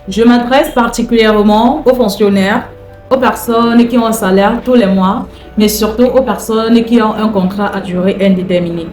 Je m'adresse particulièrement aux fonctionnaires, aux personnes qui ont un salaire tous les mois, mais surtout aux personnes qui ont un contrat à durée indéterminée.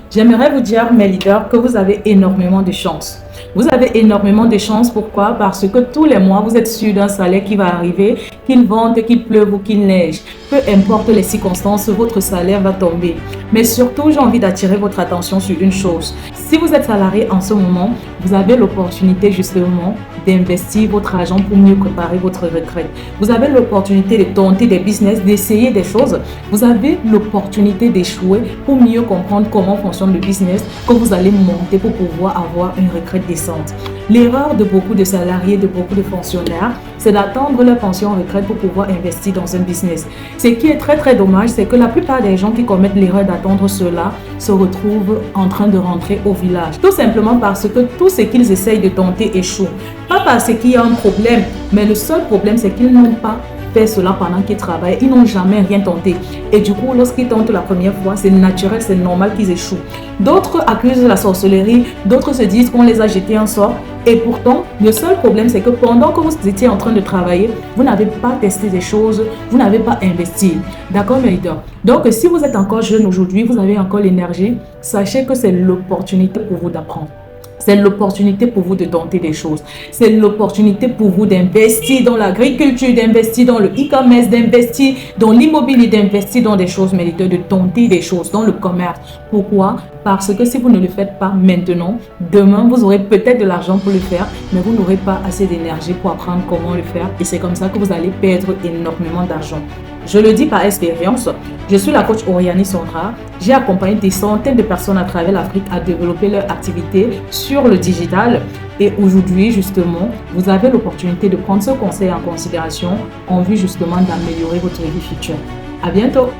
J'aimerais vous dire, mes leaders, que vous avez énormément de chance. Vous avez énormément de chance. Pourquoi? Parce que tous les mois, vous êtes sûr d'un salaire qui va arriver, qu'il vente, qu'il pleuve ou qu'il neige. Peu importe les circonstances, votre salaire va tomber. Mais surtout, j'ai envie d'attirer votre attention sur une chose. Si vous êtes salarié en ce moment, vous avez l'opportunité justement d'investir votre argent pour mieux préparer votre retraite. Vous avez l'opportunité de tenter des business, d'essayer des choses. Vous avez l'opportunité d'échouer pour mieux comprendre comment fonctionne le business que vous allez monter pour pouvoir avoir une retraite décente. L'erreur de beaucoup de salariés, de beaucoup de fonctionnaires, c'est d'attendre leur pension en retraite pour pouvoir investir dans un business. Ce qui est très dommage, c'est que la plupart des gens qui commettent l'erreur d'attendre cela se retrouvent en train de rentrer au village. Tout simplement parce que tout ce qu'ils essayent de tenter échoue. Pas parce qu'il y a un problème, mais le seul problème, c'est qu'ils n'ont pas fait cela pendant qu'ils travaillent. Ils n'ont jamais rien tenté. Et du coup, lorsqu'ils tentent la première fois, c'est naturel, c'est normal qu'ils échouent. D'autres accusent la sorcellerie, d'autres se disent qu'on les a jetés en sort. Et pourtant, le seul problème, c'est que pendant que vous étiez en train de travailler, vous n'avez pas testé des choses, vous n'avez pas investi. D'accord, mes leaders? Donc, si vous êtes encore jeune aujourd'hui, vous avez encore l'énergie, sachez que c'est l'opportunité pour vous d'apprendre. C'est l'opportunité pour vous de tenter des choses. C'est l'opportunité pour vous d'investir dans l'agriculture, d'investir dans le e-commerce, d'investir dans l'immobilier, d'investir dans des choses mériteuses, de tenter des choses dans le commerce. Pourquoi? Parce que si vous ne le faites pas maintenant, demain, vous aurez peut-être de l'argent pour le faire, mais vous n'aurez pas assez d'énergie pour apprendre comment le faire. Et c'est comme ça que vous allez perdre énormément d'argent. Je le dis par expérience, je suis la coach Oriani Sondra. J'ai accompagné des centaines de personnes à travers l'Afrique à développer leur activité sur le digital. Et aujourd'hui, justement, vous avez l'opportunité de prendre ce conseil en considération en vue justement d'améliorer votre vie future. À bientôt!